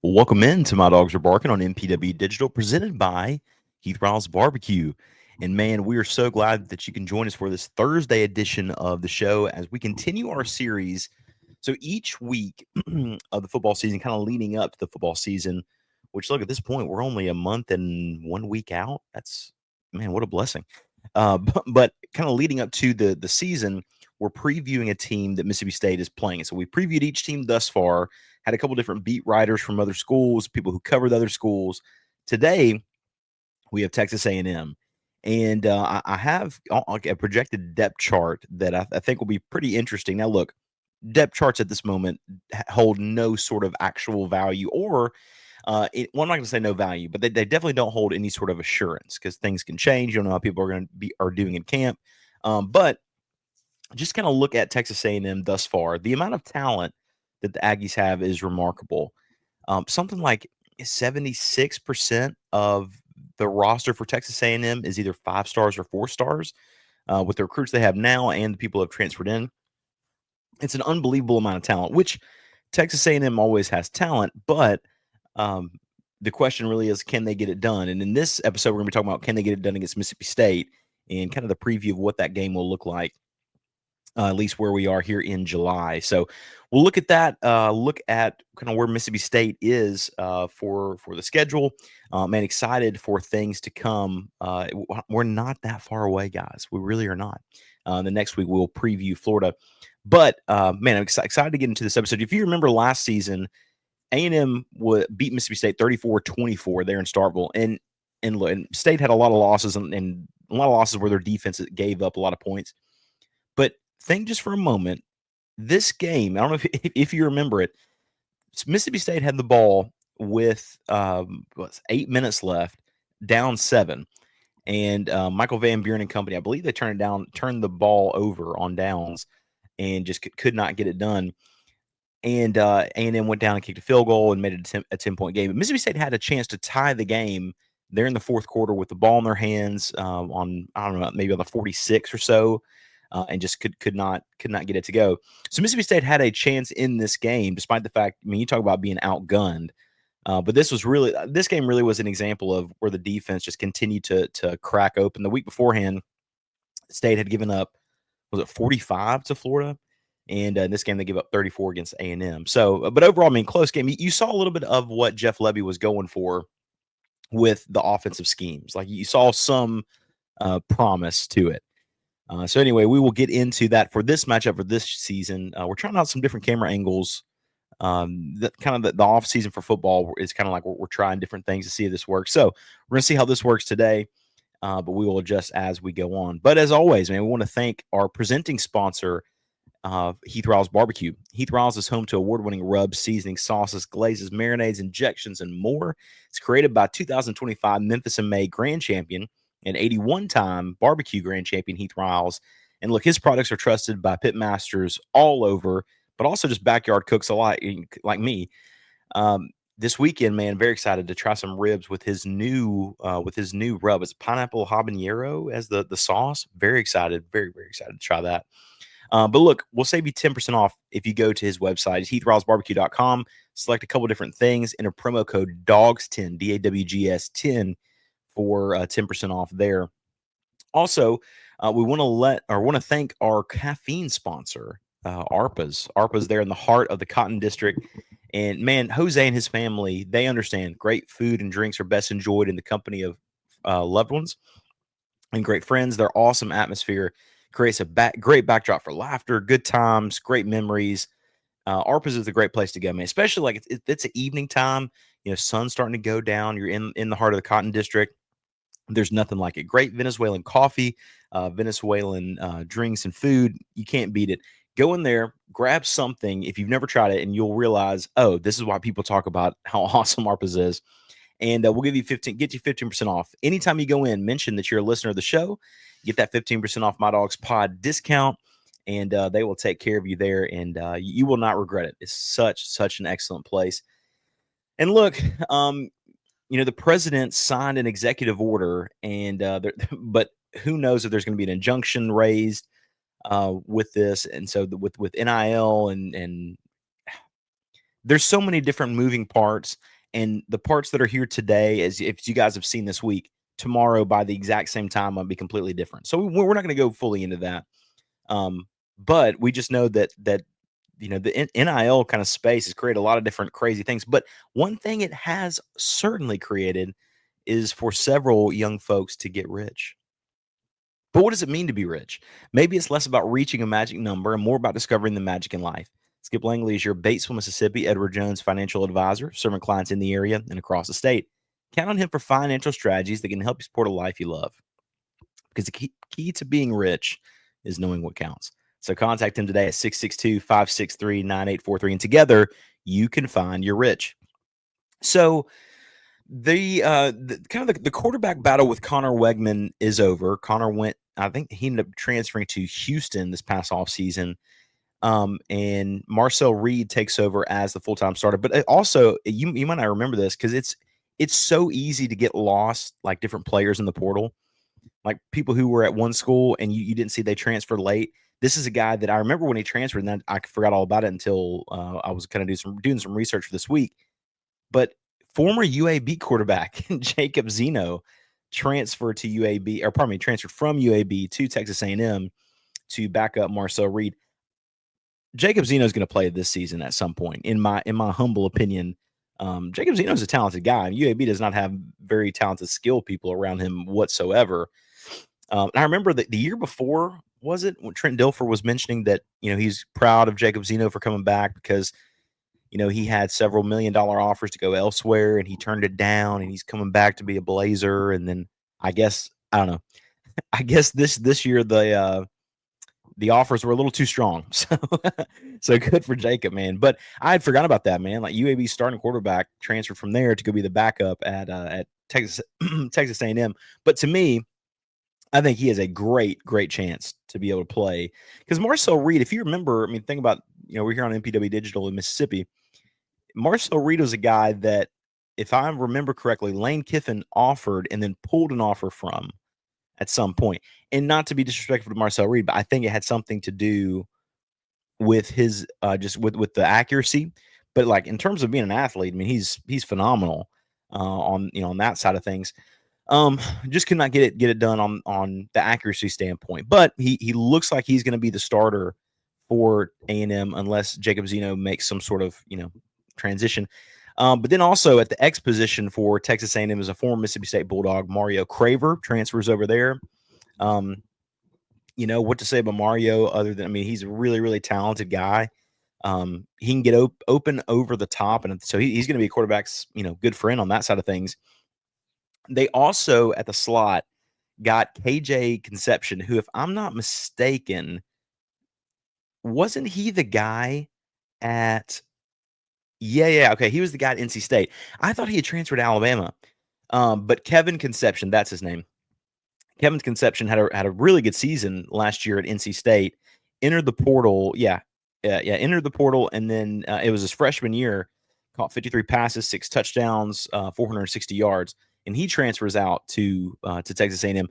Welcome in to My Dogs Are Barking on MPW Digital, presented by Heath Riles Barbecue. And man, we are so glad that you can join us for this Thursday edition of the show as we continue our series. So each week of the football season, kind of leading up to the football season, which look at this point, we're only a month and 1 week out. That's man, what a blessing. But kind of leading up to the season, we're previewing a team that Mississippi State is playing. So we previewed each team thus far, had a couple different beat writers from other schools, people who cover the other schools. Today, we have Texas A&M. And I have a projected depth chart that I think will be pretty interesting. Now, look, depth charts at this moment hold no sort of actual value or well, I'm not going to say no value, but they definitely don't hold any sort of assurance because things can change. You don't know how people are going to be are doing in camp. But just kind of look at Texas A&M thus far. The amount of talent that the Aggies have is remarkable. Something like 76% of the roster for Texas A&M is either 5 stars or 4 stars. With the recruits they have now and the people who have transferred in, it's an unbelievable amount of talent. Which Texas A&M always has talent, but um, the question really is, can they get it done? And in this episode, we're going to be talking about can they get it done against Mississippi State and kind of the preview of what that game will look like at least where we are here in July. So we'll look at that. Look at kind of where Mississippi State is for the schedule. Man, excited for things to come. We're not that far away, guys. We really are not. The next week we'll preview Florida. But man, I'm excited to get into this episode. If you remember last season, A&M beat Mississippi State 34-24 there in Starkville, and State had a lot of losses and a lot of losses where their defense gave up a lot of points. But think just for a moment, this game, I don't know if you remember it, Mississippi State had the ball with 8 minutes left, down 7. And Michael Van Buren and company, I believe they turned the ball over on downs and just could not get it done. And A&M went down and kicked a field goal and made it a 10-point game. But Mississippi State had a chance to tie the game there in the fourth quarter with the ball in their hands on, I don't know, maybe on the 46 or so. And just could not get it to go. So Mississippi State had a chance in this game, despite the fact. I mean, you talk about being outgunned, but this game really was an example of where the defense just continued to crack open. The week beforehand, State had given up, was it 45 to Florida, and in this game they gave up 34 against A&M. So, but overall, I mean, close game. You saw a little bit of what Jeff Lebby was going for with the offensive schemes. Like you saw some promise to it. So anyway, we will get into that for this matchup for this season. We're trying out some different camera angles. The off season for football is kind of like we're trying different things to see if this works. So we're gonna see how this works today, but we will adjust as we go on. But as always, man, we want to thank our presenting sponsor, Heath Riles Barbecue. Heath Riles is home to award-winning rubs, seasonings, sauces, glazes, marinades, injections, and more. It's created by 2025 Memphis and May Grand Champion and 81-time barbecue Grand Champion Heath Riles. And look, his products are trusted by pit masters all over, but also just backyard cooks alike, like me. This weekend, man, very excited to try some ribs with his new rub. It's pineapple habanero as the sauce. Very excited, very excited to try that. But look, we'll save you 10% off if you go to his website. It's heathrilesbarbecue.com. Select a couple different things. Enter promo code DAWGS10, DAWGS 10 for 10% off there. Also, we want to thank our caffeine sponsor, ARPA's. ARPA's there in the heart of the Cotton District. And man, Jose and his family, they understand great food and drinks are best enjoyed in the company of loved ones and great friends. Their awesome atmosphere creates a great backdrop for laughter, good times, great memories. ARPA's is a great place to go, man. Especially like it's an evening time. You know, sun's starting to go down. You're in the heart of the Cotton District. There's nothing like it. Great Venezuelan coffee, Venezuelan drinks and food. You can't beat it. Go in there, grab something if you've never tried it, and you'll realize, oh, this is why people talk about how awesome ARPA's is. And we'll get you 15% off. Anytime you go in, mention that you're a listener of the show, get that 15% off My Dogs Pod discount, and they will take care of you there, and you will not regret it. It's such an excellent place. And look, the president signed an executive order, and but who knows if there's going to be an injunction raised with this, and so with NIL and there's so many different moving parts, and the parts that are here today, as if you guys have seen this week, tomorrow by the exact same time will be completely different. So we're not going to go fully into that. But we just know that the NIL kind of space has created a lot of different crazy things. But one thing it has certainly created is for several young folks to get rich. But what does it mean to be rich? Maybe it's less about reaching a magic number and more about discovering the magic in life. Skip Langley is your Batesville, Mississippi, Edward Jones financial advisor, serving clients in the area and across the state. Count on him for financial strategies that can help you support a life you love. Because the key to being rich is knowing what counts. So contact him today at 662-563-9843. And together, you can find your rich. So the quarterback battle with Connor Wegman is over. Connor I think he ended up transferring to Houston this past offseason. And Marcel Reed takes over as the full-time starter. But also, you might not remember this because it's so easy to get lost, like different players in the portal. Like people who were at one school and you didn't see they transferred late. This is a guy that I remember when he transferred, and then I forgot all about it until I was kind of doing some research for this week. But former UAB quarterback Jacob Zeno transferred from UAB to Texas A&M to back up Marcel Reed. Jacob Zeno is going to play this season at some point, in my humble opinion. Jacob Zeno is a talented guy. UAB does not have very talented skill people around him whatsoever. And I remember that the year before, was it when Trent Dilfer was mentioning that, he's proud of Jacob Zeno for coming back because, he had several $1 million offers to go elsewhere and he turned it down and he's coming back to be a Blazer. And then I guess, I don't know, I guess this year the offers were a little too strong. So good for Jacob, man. But I had forgotten about that, man. Like UAB starting quarterback transferred from there to go be the backup at Texas Texas A&M. But to me, I think he has a great chance to be able to play. Because Marcel Reed, if you remember, think about, we're here on MPW Digital in Mississippi. Marcel Reed was a guy that, if I remember correctly, Lane Kiffin offered and then pulled an offer from at some point. And not to be disrespectful to Marcel Reed, but I think it had something to do with his just with the accuracy. But like in terms of being an athlete, he's phenomenal on that side of things. Just could not get it done on the accuracy standpoint. But he looks like he's going to be the starter for A&M unless Jacob Zeno makes some sort of transition. But then also at the X position for Texas A&M is a former Mississippi State Bulldog, Mario Craver, transfers over there. What to say about Mario other than, he's a really, really talented guy. He can get open over the top, and so he's going to be a quarterback's, good friend on that side of things. They also, at the slot, got KJ Conception, who, if I'm not mistaken, wasn't he the guy at okay, he was the guy at NC State. I thought he had transferred to Alabama. But Kevin Conception, that's his name. Kevin Conception had a really good season last year at NC State. Entered the portal, entered the portal, and then it was his freshman year. Caught 53 passes, 6 touchdowns, 460 yards, and he transfers out to Texas A&M.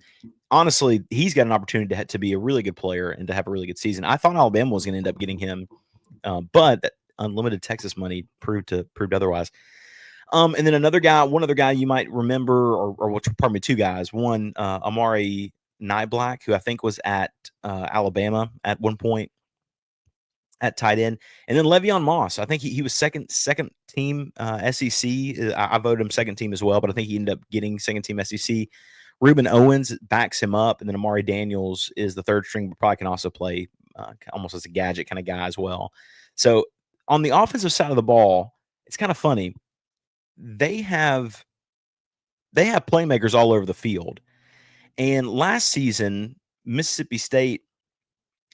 Honestly, he's got an opportunity to be a really good player and to have a really good season. I thought Alabama was going to end up getting him, but that unlimited Texas money proved otherwise. And then one other guy you might remember, or pardon me, two guys. One, Amari Nyblack, who I think was at Alabama at one point at tight end, and then Le'Veon Moss. I think he was second team SEC. I voted him second team as well, but I think he ended up getting second team SEC. Reuben Owens backs him up, and then Amari Daniels is the third string, but probably can also play almost as a gadget kind of guy as well. So on the offensive side of the ball, it's kind of funny. They have playmakers all over the field. And last season, Mississippi State,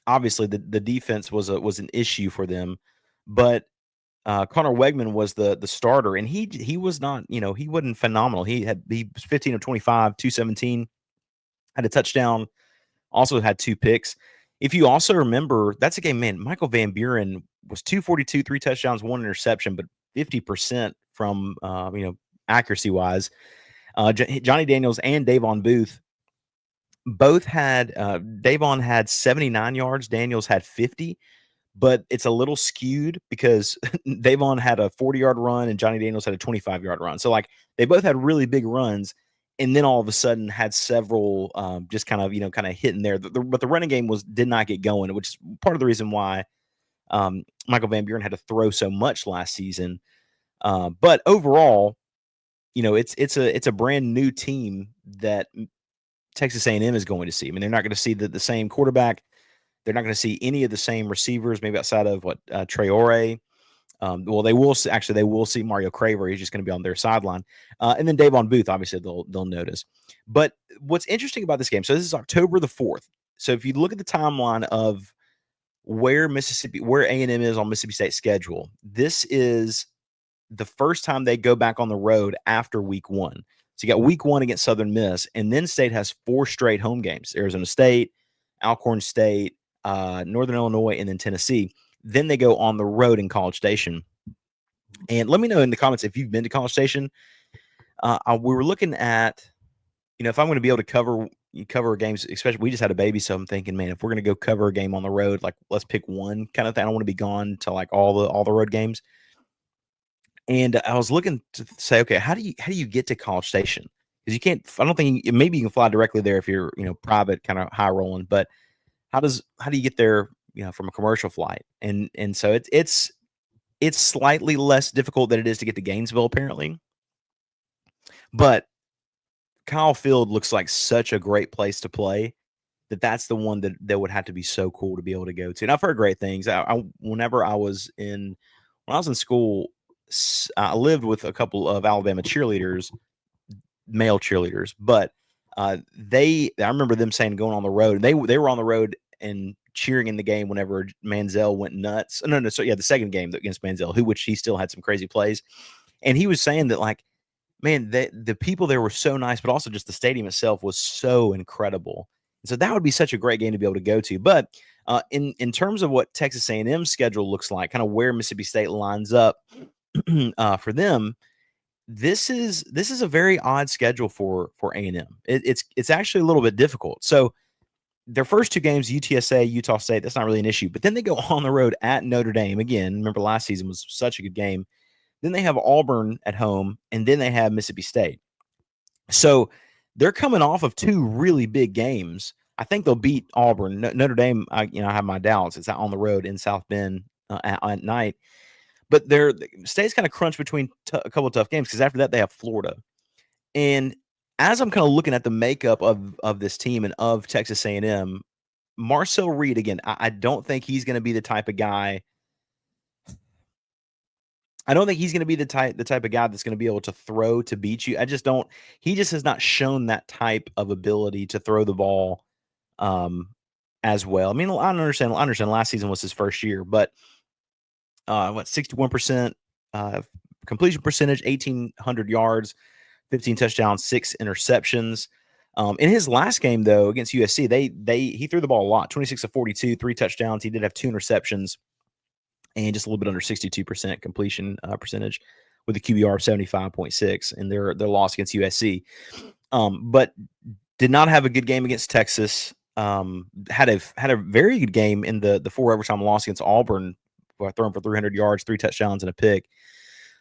obviously the defense was an issue for them, but Connor Wegman was the starter, and he was not, he wasn't phenomenal. He was 15 of 25, 217, had a touchdown, also had 2 picks. If you also remember, that's a game, man, Michael Van Buren was 242, 3 touchdowns, 1 interception, but 50% from accuracy wise. Johnny Daniels and Davon Booth both had Davon had 79 yards, Daniels had 50, but it's a little skewed because Davon had a 40-yard run and Johnny Daniels had a 25-yard run. So like they both had really big runs, and then all of a sudden had several just kind of kind of hitting there. But the running game did not get going, which is part of the reason why Michael Van Buren had to throw so much last season. But overall, it's a brand new team that Texas A&M is going to see. I mean, they're not going to see the same quarterback. They're not going to see any of the same receivers, maybe outside of Traore. Well, they will actually they will see Mario Craver. He's just going to be on their sideline, and then Davon Booth. Obviously, they'll notice. But what's interesting about this game? So this is October the 4th. So if you look at the timeline of where A&M is on Mississippi State's schedule, this is the first time they go back on the road after week 1. So you got week 1 against Southern Miss, and then State has 4 straight home games: Arizona State, Alcorn State, Northern Illinois, and then Tennessee. Then they go on the road in College Station. And let me know in the comments if you've been to College Station. We were looking at, if I'm going to be able to cover games, especially we just had a baby, so I'm thinking, man, if we're going to go cover a game on the road, like let's pick one kind of thing. I don't want to be gone to like all the road games. And I was looking to say, okay, how do you get to College Station? Because you can't. I don't think maybe you can fly directly there if you're private, kind of high rolling. But how do you get there? From a commercial flight, and so it's slightly less difficult than it is to get to Gainesville, apparently. But Kyle Field looks like such a great place to play that's the one that would have to be so cool to be able to go to. And I've heard great things. Whenever I was in school, I lived with a couple of Alabama cheerleaders, male cheerleaders, but I remember them saying going on the road. They were on the road and cheering in the game whenever Manziel went nuts. No. So yeah, the second game against Manziel, which he still had some crazy plays. And he was saying that, like, man, the people there were so nice, but also just the stadium itself was so incredible. And so that would be such a great game to be able to go to. But in terms of what Texas A&M's schedule looks like, kind of where Mississippi State lines up for them, this is a very odd schedule for A&M. It's actually a little bit difficult. So their first 2 games, UTSA, Utah State, that's not really an issue. But then they go on the road at Notre Dame. Again, remember last season was such a good game. Then they have Auburn at home, and then they have Mississippi State. So they're coming off of 2 really big games. I think they'll beat Auburn. Notre Dame, I have my doubts. It's out on the road in South Bend at night. But State's kind of crunched between a couple of tough games because after that they have Florida. And as I'm kind of looking at the makeup of this team and of Texas A&M, Marcel Reed, again, I don't think he's going to be the type of guy. I don't think he's going to be the type of guy that's going to be able to throw to beat you. I just don't. He just has not shown that type of ability to throw the ball as well. I mean, I understand. Last season was his first year, but 61% completion percentage, 1,800 yards, 15 touchdowns, 6 interceptions. In his last game though against USC, he threw the ball a lot, 26 of 42, 3 touchdowns. He did have 2 interceptions and just a little bit under 62% completion percentage with a QBR of 75.6 in their loss against USC. But did not have a good game against Texas. Had a very good game in the 4 overtime loss against Auburn, throwing for 300 yards, 3 touchdowns, and a pick.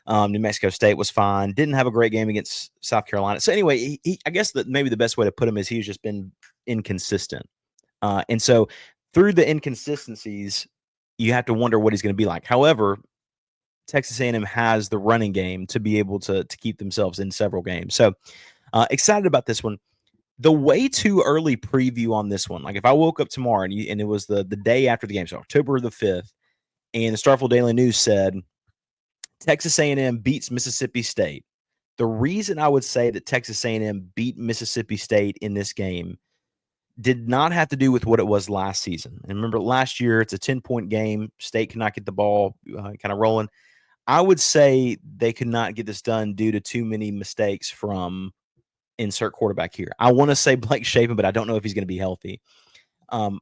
New Mexico State was fine. Didn't have a great game against South Carolina. So anyway, I guess that maybe the best way to put him is he's just been inconsistent. And so through the inconsistencies, you have to wonder what he's going to be like. However, Texas A&M has the running game to be able to keep themselves in several games. So excited about this one. The way too early preview on this one, like if I woke up tomorrow and it was the day after the game, so October the 5th, and the Starkville Daily News said Texas A&M beats Mississippi State. The reason I would say that Texas A&M beat Mississippi State in this game did not have to do with what it was last season. And remember, last year, it's a 10-point game. State could not get the ball kind of rolling. I would say they could not get this done due to too many mistakes from insert quarterback here. I want to say Blake Shapen, but I don't know if he's going to be healthy. I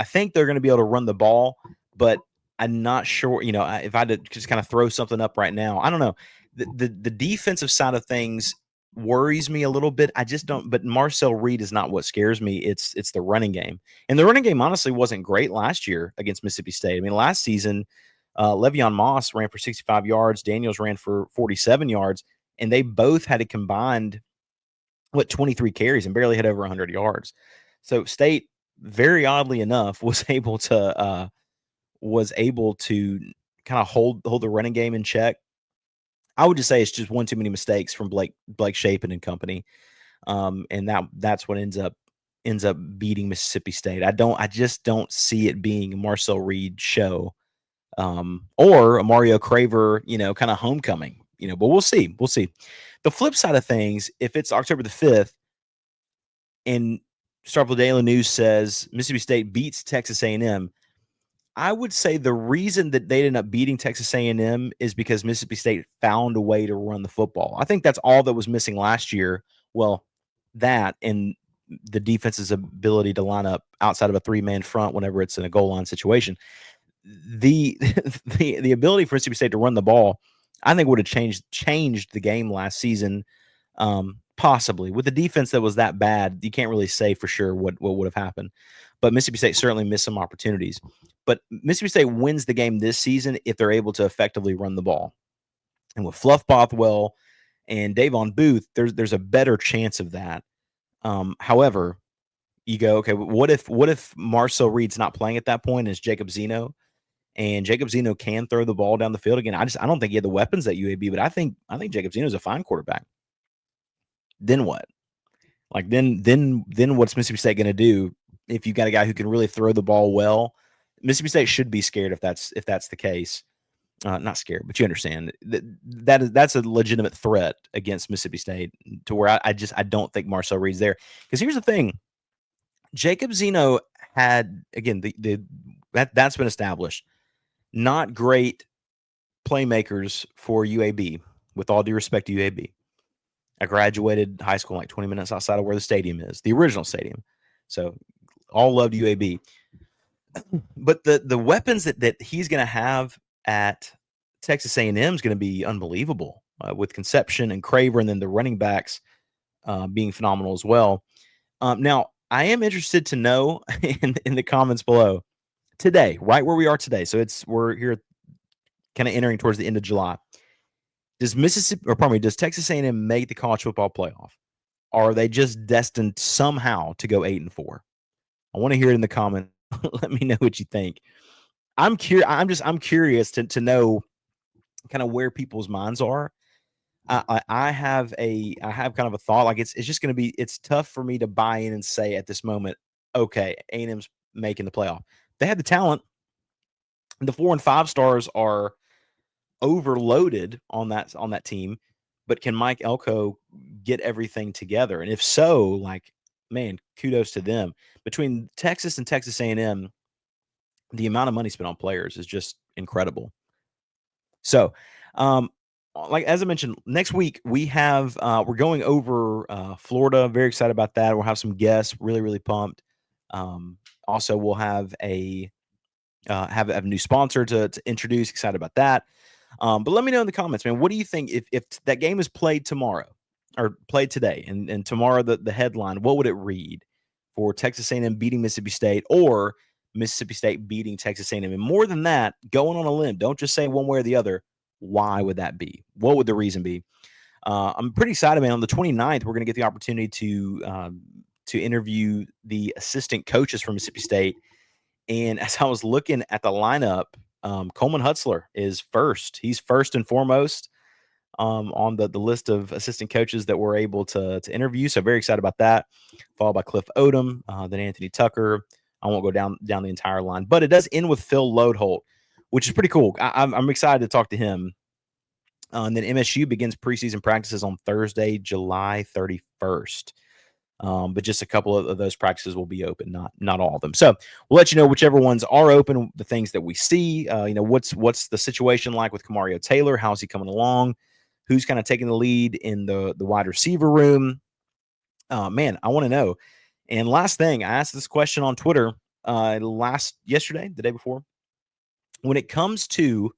think they're going to be able to run the ball, but I'm not sure. If I had to just kind of throw something up right now, I don't know. The defensive side of things worries me a little bit. I just don't. But Marcel Reed is not what scares me. It's the running game, and the running game honestly wasn't great last year against Mississippi State. I mean, last season, Le'Veon Moss ran for 65 yards, Daniels ran for 47 yards, and they both had a combined 23 carries and barely had over 100 yards. So State, very oddly enough, was able to kind of hold the running game in check. I would just say it's just one too many mistakes from Blake Shapen and company, and that's what ends up beating Mississippi State. I just don't see it being a Marcel Reed show, or a Mario Craver, kind of homecoming. But we'll see. We'll see. The flip side of things, if it's October the 5th, and Starkville Daily News says Mississippi State beats Texas A&M, I would say the reason that they ended up beating Texas A&M is because Mississippi State found a way to run the football. I think that's all that was missing last year. Well, that and the defense's ability to line up outside of a three-man front whenever it's in a goal line situation. The the ability for Mississippi State to run the ball, I think, would have changed the game last season. Possibly with the defense that was that bad, you can't really say for sure what would have happened. But Mississippi State certainly missed some opportunities. But Mississippi State wins the game this season if they're able to effectively run the ball. And with Fluff Bothwell and Davon Booth, there's a better chance of that. However, you go, okay, what if Marcel Reed's not playing at that point? Is Jacob Zeno? And Jacob Zeno can throw the ball down the field again. I don't think he had the weapons at UAB, but I think Jacob Zeno is a fine quarterback. Then what? Like then what's Mississippi State going to do if you got a guy who can really throw the ball well? Mississippi State should be scared if that's the case. Not scared, but you understand that's a legitimate threat against Mississippi State, to where I don't think Marcel Reed's there. Because here's the thing: Jacob Zeno had, again, that's been established. Not great playmakers for UAB. With all due respect to UAB, I graduated high school like 20 minutes outside of where the stadium is, the original stadium. So all love to UAB. But the weapons that he's going to have at Texas A&M is going to be unbelievable, with Conception and Craver, and then the running backs being phenomenal as well. Now, I am interested to know in the comments below today, right where we are today. So we're here kind of entering towards the end of July. Does Texas A&M make the college football playoff? Or are they just destined somehow to go 8-4? I want to hear it in the comments. Let me know what you think. I'm curious to know kind of where people's minds are. I have kind of a thought, like it's just going to be, it's tough for me to buy in and say at this moment, okay, A&M's making the playoff. They have the talent. The 4 and 5 stars are overloaded on that team, but can Mike Elko get everything together? And if so, like, man, kudos to them. Between Texas and Texas A&M, the amount of money spent on players is just incredible. So, like as I mentioned, next week we're going over Florida. Very excited about that. We'll have some guests. Really, really pumped. Also, we'll have a new sponsor to introduce. Excited about that. But let me know in the comments, man. What do you think if that game is played tomorrow or played today, and tomorrow the headline, what would it read for Texas A&M beating Mississippi State, or Mississippi State beating Texas A&M? And more than that, going on a limb, don't just say one way or the other. Why would that be? What would the reason be? I'm pretty excited, man. On the 29th, we're going to get the opportunity to interview the assistant coaches from Mississippi State. And as I was looking at the lineup, Coleman Hutzler is first. He's first and foremost on the list of assistant coaches that we're able to interview. So very excited about that. Followed by Cliff Odom, then Anthony Tucker. I won't go down the entire line, but it does end with Phil Lodeholt, which is pretty cool. I'm excited to talk to him. And then MSU begins preseason practices on Thursday, July 31st. But just a couple of those practices will be open, not all of them. So we'll let you know whichever ones are open, the things that we see. What's the situation like with Kamario Taylor? How's he coming along? Who's kind of taking the lead in the wide receiver room? Man, I want to know. And last thing, I asked this question on Twitter yesterday, the day before. When it comes to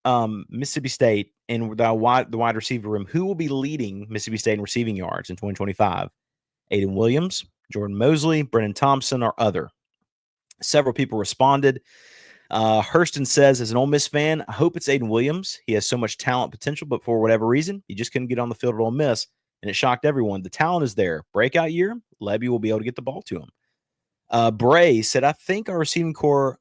Mississippi State and the wide receiver room, who will be leading Mississippi State in receiving yards in 2025? Aiden Williams, Jordan Mosley, Brennan Thompson, or other? Several people responded. Hurston says, as an Ole Miss fan, I hope it's Aiden Williams. He has so much talent potential, but for whatever reason, he just couldn't get on the field at Ole Miss, and it shocked everyone. The talent is there. Breakout year, Levy will be able to get the ball to him. Bray said, I think our receiving core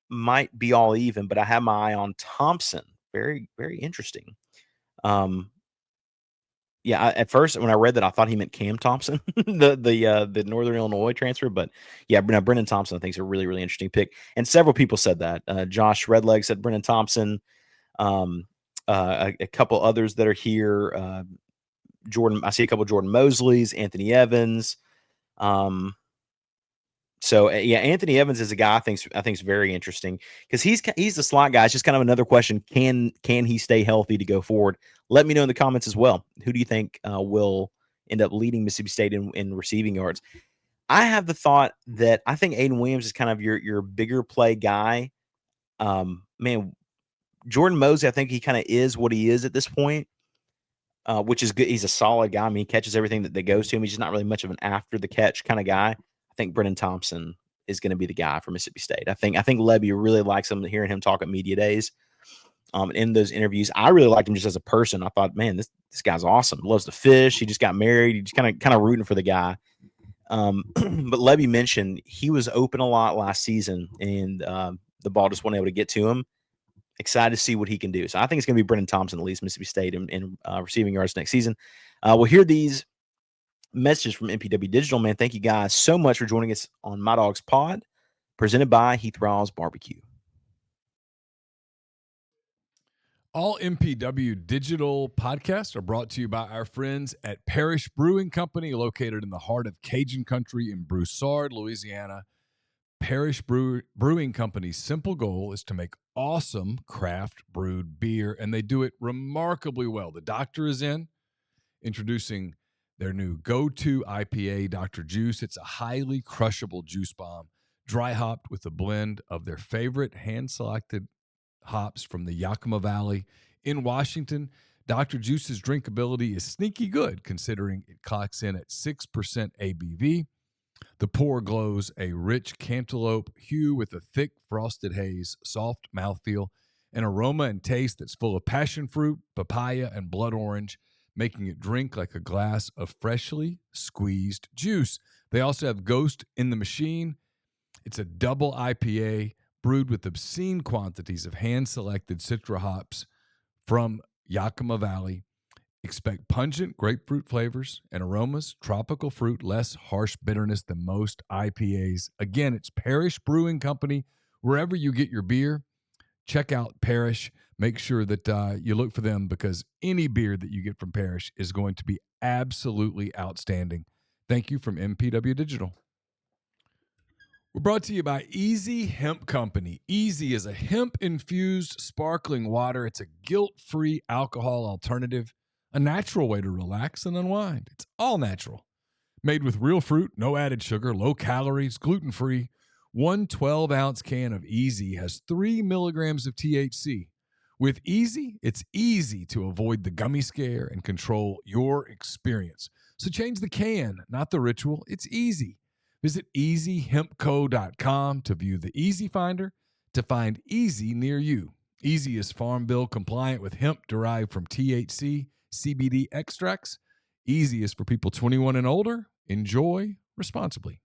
might be all even, but I have my eye on Thompson. Very, very interesting. At first when I read that, I thought he meant Cam Thompson, the Northern Illinois transfer. But yeah, Brennan Thompson I think is a really, really interesting pick. And several people said that. Josh Redleg said Brennan Thompson. A couple others that are here. I see a couple of Jordan Mosleys, Anthony Evans. Anthony Evans is a guy I think is very interesting because he's the slot guy. It's just kind of another question: can he stay healthy to go forward? Let me know in the comments as well. Who do you think will end up leading Mississippi State in receiving yards? I have the thought that I think Aiden Williams is kind of your bigger play guy. Jordan Mosley, I think he kind of is what he is at this point, which is good. He's a solid guy. I mean, he catches everything that goes to him. He's just not really much of an after the catch kind of guy. I think Brennan Thompson is going to be the guy for Mississippi State. I think Levy really likes him, hearing him talk at media days. In those interviews, I really liked him just as a person. I thought, man, this guy's awesome. Loves to fish. He just got married. He just kind of rooting for the guy. But Levy mentioned he was open a lot last season, and the ball just wasn't able to get to him. Excited to see what he can do. So I think it's going to be Brennan Thompson that leads Mississippi State in receiving yards next season. We'll hear these messages from MPW Digital. Man, thank you guys so much for joining us on My Dogs Pod, presented by Heath Rawls Barbecue. All MPW Digital podcasts are brought to you by our friends at Parish Brewing Company, located in the heart of Cajun country in Broussard, Louisiana. Parish Brewing Company's simple goal is to make awesome craft brewed beer, and they do it remarkably well. The doctor is introducing their new go-to IPA, Dr. Juice. It's a highly crushable juice bomb, dry hopped with a blend of their favorite hand-selected hops from the Yakima Valley in Washington. Dr. Juice's drinkability is sneaky good, considering it clocks in at 6% ABV. The pour glows a rich cantaloupe hue with a thick frosted haze, soft mouthfeel, an aroma and taste that's full of passion fruit, papaya, and blood orange, making it drink like a glass of freshly squeezed juice. They also have Ghost in the Machine. It's a double IPA brewed with obscene quantities of hand-selected Citra hops from Yakima Valley. Expect pungent grapefruit flavors and aromas, tropical fruit, less harsh bitterness than most IPAs. Again, it's Parish Brewing Company. Wherever you get your beer, check out Parish. Make sure that you look for them, because any beer that you get from Parish is going to be absolutely outstanding. Thank you from MPW Digital. We're brought to you by Easy Hemp Company. Easy is a hemp-infused sparkling water. It's a guilt-free alcohol alternative, a natural way to relax and unwind. It's all natural. Made with real fruit, no added sugar, low calories, gluten-free. One 12-ounce can of Easy has 3 milligrams of THC. With Easy, it's easy to avoid the gummy scare and control your experience. So change the can, not the ritual. It's easy. Visit EasyHempCo.com to view the Easy Finder to find Easy near you. Easy is Farm Bill compliant with hemp derived from THC, CBD extracts. Easy is for people 21 and older. Enjoy responsibly.